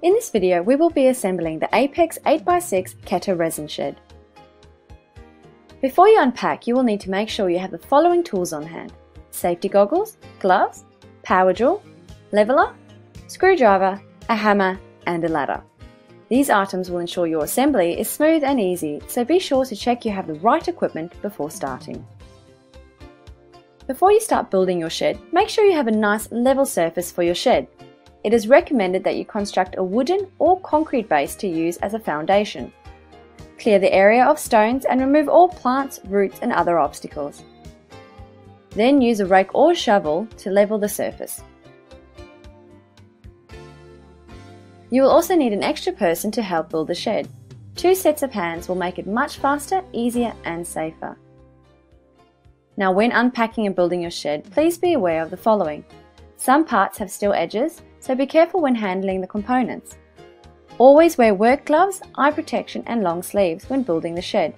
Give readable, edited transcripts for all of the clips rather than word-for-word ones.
In this video, we will be assembling the Apex 8x6 Keter resin shed. Before you unpack, you will need to make sure you have the following tools on hand: safety goggles, gloves, power drill, leveler, screwdriver, a hammer, and a ladder. These items will ensure your assembly is smooth and easy, so be sure to check you have the right equipment before starting. Before you start building your shed, make sure you have a nice level surface for your shed. It is recommended that you construct a wooden or concrete base to use as a foundation. Clear the area of stones and remove all plants, roots and other obstacles. Then use a rake or shovel to level the surface. You will also need an extra person to help build the shed. 2 sets of hands will make it much faster, easier and safer. Now when unpacking and building your shed, please be aware of the following. Some parts have steel edges, so be careful when handling the components. Always wear work gloves, eye protection and long sleeves when building the shed.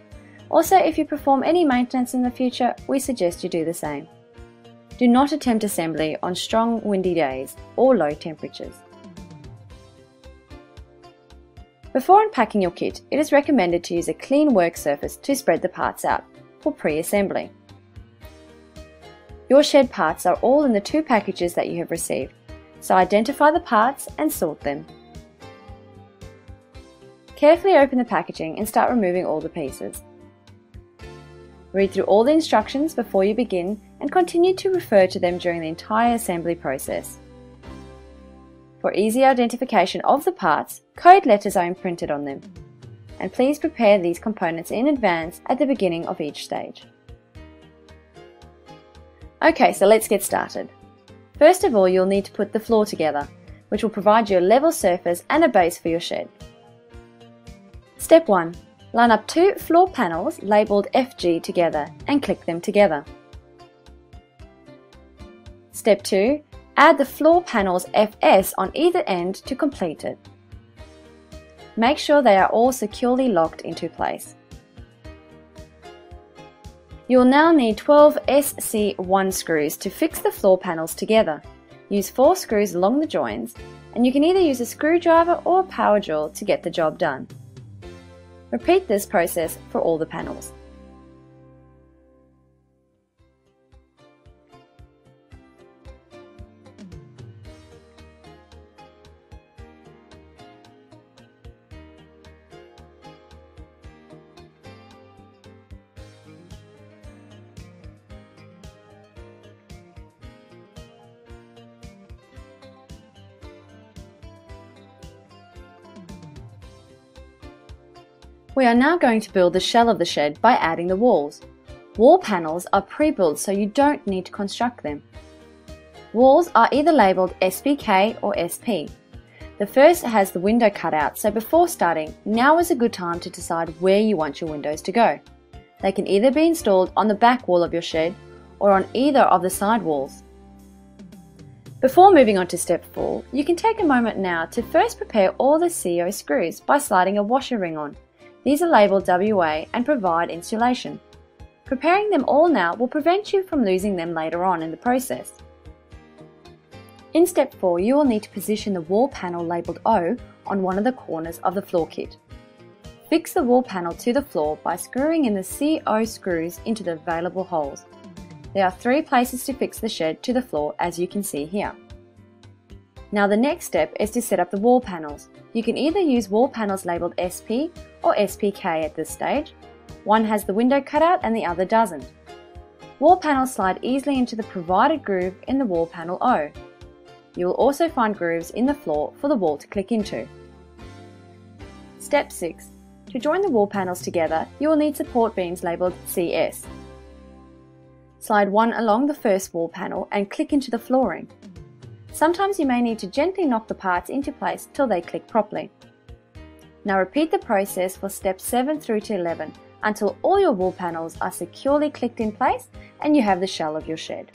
Also, if you perform any maintenance in the future, we suggest you do the same. Do not attempt assembly on strong windy days or low temperatures. Before unpacking your kit, it is recommended to use a clean work surface to spread the parts out for pre-assembly. Your shed parts are all in the 2 packages that you have received, so identify the parts and sort them. Carefully open the packaging and start removing all the pieces. Read through all the instructions before you begin and continue to refer to them during the entire assembly process. For easy identification of the parts, code letters are imprinted on them. And please prepare these components in advance at the beginning of each stage. Okay, so let's get started. First of all, you'll need to put the floor together, which will provide you a level surface and a base for your shed. Step 1. Line up 2 floor panels labelled FG together and click them together. Step 2. Add the floor panels FS on either end to complete it. Make sure they are all securely locked into place. You will now need 12 SC1 screws to fix the floor panels together. Use 4 screws along the joins, and you can either use a screwdriver or a power drill to get the job done. Repeat this process for all the panels. We are now going to build the shell of the shed by adding the walls. Wall panels are pre-built, so you don't need to construct them. Walls are either labelled SPK or SP. The first has the window cut out, so before starting, now is a good time to decide where you want your windows to go. They can either be installed on the back wall of your shed or on either of the side walls. Before moving on to step 4, you can take a moment now to first prepare all the CO screws by sliding a washer ring on. These are labelled WA and provide insulation. Preparing them all now will prevent you from losing them later on in the process. In step 4, you will need to position the wall panel labelled O on one of the corners of the floor kit. Fix the wall panel to the floor by screwing in the CO screws into the available holes. There are 3 places to fix the shed to the floor, as you can see here. Now the next step is to set up the wall panels. You can either use wall panels labelled SP or SPK at this stage. One has the window cutout and the other doesn't. Wall panels slide easily into the provided groove in the wall panel O. You will also find grooves in the floor for the wall to click into. Step 6. To join the wall panels together, you will need support beams labelled CS. Slide one along the first wall panel and click into the flooring. Sometimes you may need to gently knock the parts into place till they click properly. Now repeat the process for steps 7 through to 11 until all your wall panels are securely clicked in place and you have the shell of your shed.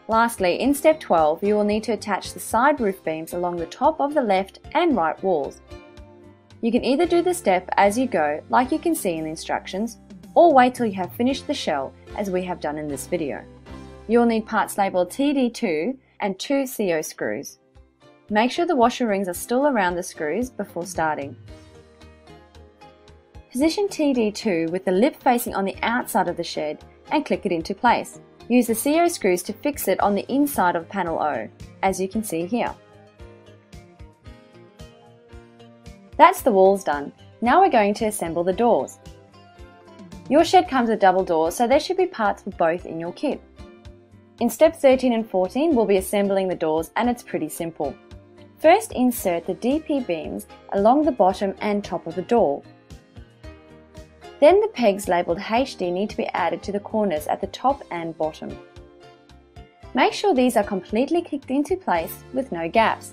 Lastly, in step 12, you will need to attach the side roof beams along the top of the left and right walls. You can either do the step as you go, like you can see in the instructions, or wait till you have finished the shell, as we have done in this video. You will need parts labelled TD2 and 2 CO screws. Make sure the washer rings are still around the screws before starting. Position TD2 with the lip facing on the outside of the shed and click it into place. Use the CO screws to fix it on the inside of panel O, as you can see here. That's the walls done. Now we're going to assemble the doors. Your shed comes with double doors, so there should be parts for both in your kit. In step 13 and 14, we'll be assembling the doors, and it's pretty simple. First, insert the DP beams along the bottom and top of the door. Then the pegs labelled HD need to be added to the corners at the top and bottom. Make sure these are completely clicked into place with no gaps.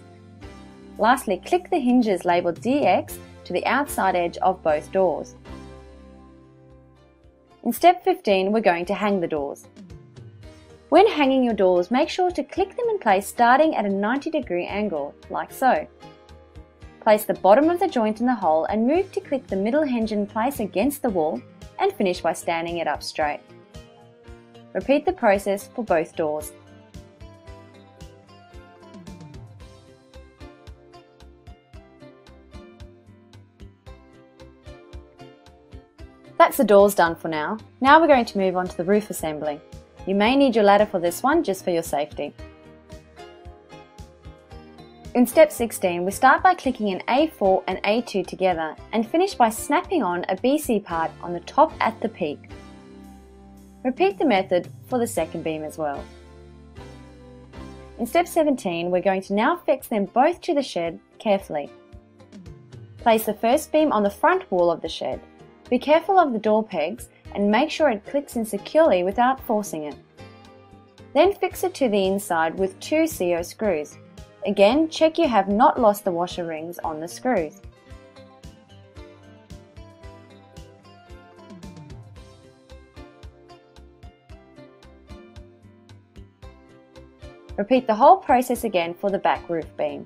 Lastly, click the hinges labelled DX to the outside edge of both doors. In step 15, we're going to hang the doors. When hanging your doors, make sure to click them in place starting at a 90-degree angle, like so. Place the bottom of the joint in the hole and move to click the middle hinge in place against the wall and finish by standing it up straight. Repeat the process for both doors. That's the doors done for now. Now we're going to move on to the roof assembly. You may need your ladder for this one just for your safety. In step 16, we start by clicking in A4 and A2 together and finish by snapping on a BC part on the top at the peak. Repeat the method for the second beam as well. In step 17, we're going to now fix them both to the shed carefully. Place the first beam on the front wall of the shed. Be careful of the door pegs and make sure it clicks in securely without forcing it. Then fix it to the inside with 2 CO screws. Again, check you have not lost the washer rings on the screws. Repeat the whole process again for the back roof beam.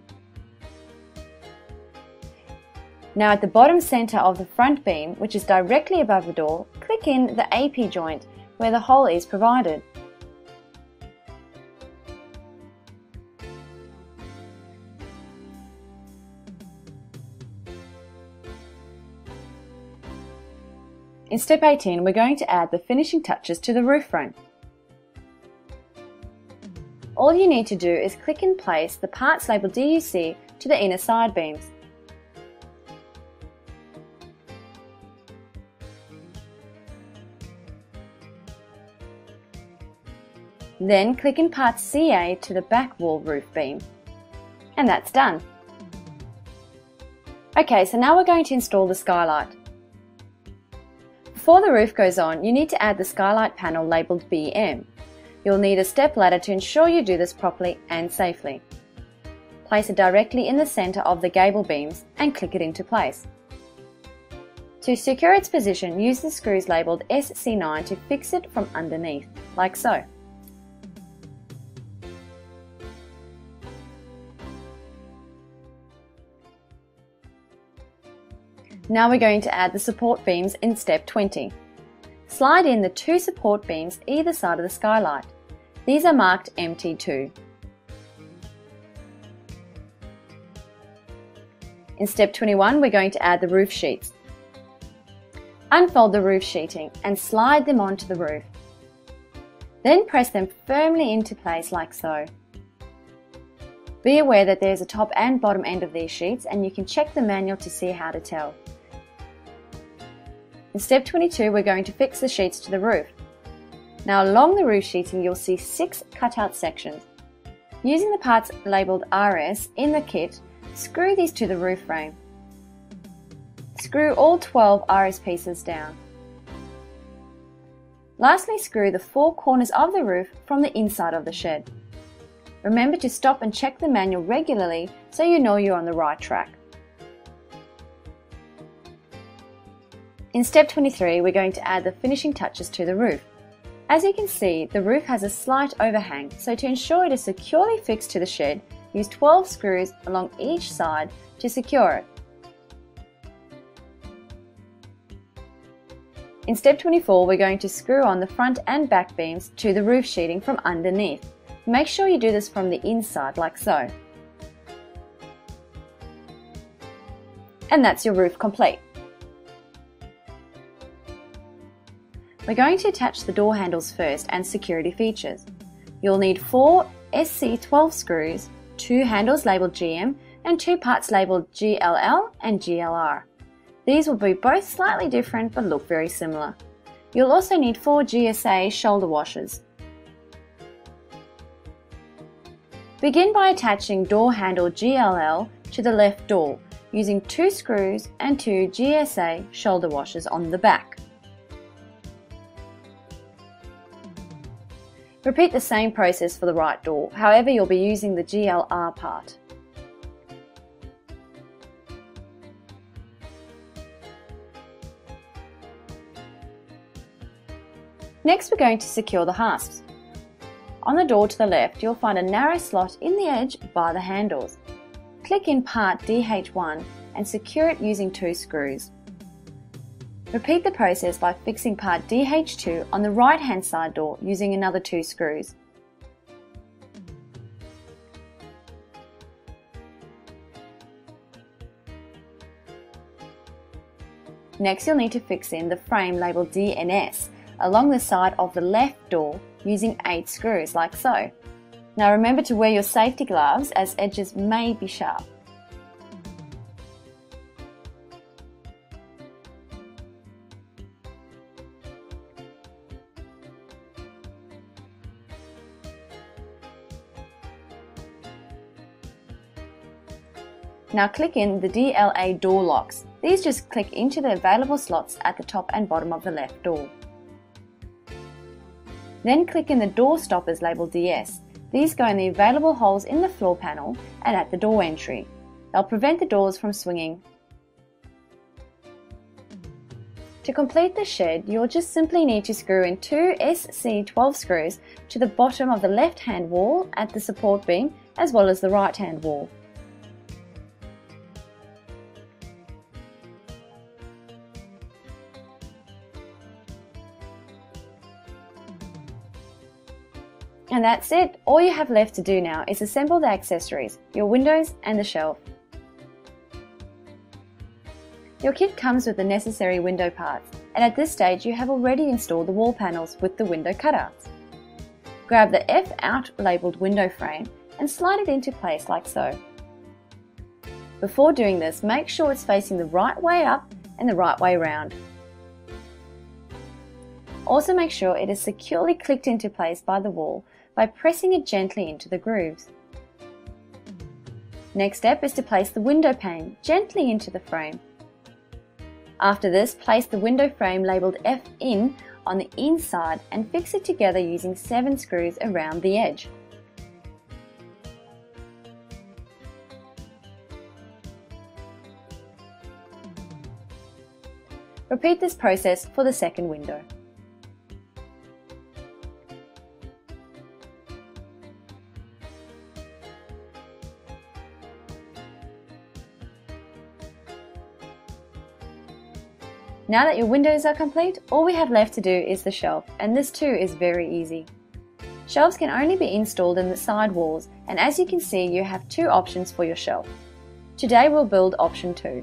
Now at the bottom centre of the front beam, which is directly above the door, click in the AP joint where the hole is provided. In step 18, we're going to add the finishing touches to the roof frame. All you need to do is click and place the parts labelled DUC to the inner side beams. Then click in parts CA to the back wall roof beam. And that's done. Okay, so now we're going to install the skylight. Before the roof goes on, you need to add the skylight panel labelled BM. You'll need a step ladder to ensure you do this properly and safely. Place it directly in the centre of the gable beams and click it into place. To secure its position, use the screws labelled SC9 to fix it from underneath, like so. Now we're going to add the support beams in step 20. Slide in the 2 support beams either side of the skylight. These are marked MT2. In step 21, we're going to add the roof sheets. Unfold the roof sheeting and slide them onto the roof. Then press them firmly into place like so. Be aware that there's a top and bottom end of these sheets, and you can check the manual to see how to tell. In step 22, we're going to fix the sheets to the roof. Now along the roof sheeting, you'll see 6 cutout sections. Using the parts labelled RS in the kit, screw these to the roof frame. Screw all 12 RS pieces down. Lastly, screw the 4 corners of the roof from the inside of the shed. Remember to stop and check the manual regularly so you know you're on the right track. In step 23, we're going to add the finishing touches to the roof. As you can see, the roof has a slight overhang, so to ensure it is securely fixed to the shed, use 12 screws along each side to secure it. In step 24, we're going to screw on the front and back beams to the roof sheeting from underneath. Make sure you do this from the inside like so. And that's your roof complete. We're going to attach the door handles first and security features. You'll need 4 SC12 screws, 2 handles labelled GM and 2 parts labelled GLL and GLR. These will be both slightly different but look very similar. You'll also need 4 GSA shoulder washers. Begin by attaching door handle GLL to the left door using 2 screws and 2 GSA shoulder washers on the back. Repeat the same process for the right door, however you'll be using the GLR part. Next we're going to secure the hasps. On the door to the left you'll find a narrow slot in the edge by the handles. Click in part DH1 and secure it using 2 screws. Repeat the process by fixing part DH2 on the right hand side door using another 2 screws. Next you'll need to fix in the frame labelled DNS along the side of the left door using 8 screws like so. Now remember to wear your safety gloves as edges may be sharp. Now click in the DLA door locks. These just click into the available slots at the top and bottom of the left door. Then click in the door stoppers labelled DS. These go in the available holes in the floor panel and at the door entry. They'll prevent the doors from swinging. To complete the shed, you'll just simply need to screw in 2 SC12 screws to the bottom of the left hand wall at the support beam as well as the right hand wall. And that's it. All you have left to do now is assemble the accessories, your windows and the shelf. Your kit comes with the necessary window parts, and at this stage you have already installed the wall panels with the window cutouts. Grab the F out labelled window frame and slide it into place like so. Before doing this, make sure it's facing the right way up and the right way round. Also make sure it is securely clicked into place by the wall by pressing it gently into the grooves. Next step is to place the window pane gently into the frame. After this, place the window frame labelled F in on the inside and fix it together using 7 screws around the edge. Repeat this process for the second window. Now that your windows are complete, all we have left to do is the shelf, and this too is very easy. Shelves can only be installed in the side walls, and as you can see you have 2 options for your shelf. Today we'll build option 2.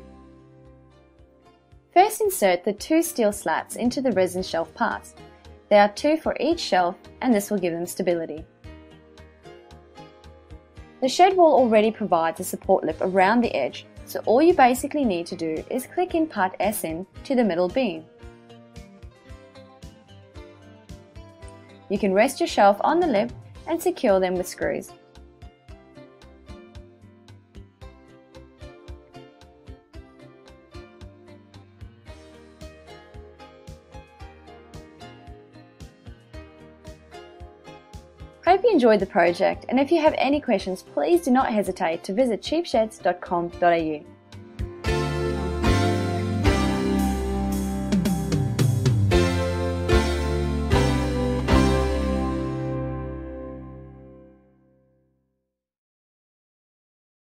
First insert the 2 steel slats into the resin shelf parts. There are 2 for each shelf and this will give them stability. The shed wall already provides a support lip around the edge, so all you basically need to do is click in part SN to the middle beam. You can rest your shelf on the lip and secure them with screws. Hope you enjoyed the project, and if you have any questions, please do not hesitate to visit cheapsheds.com.au.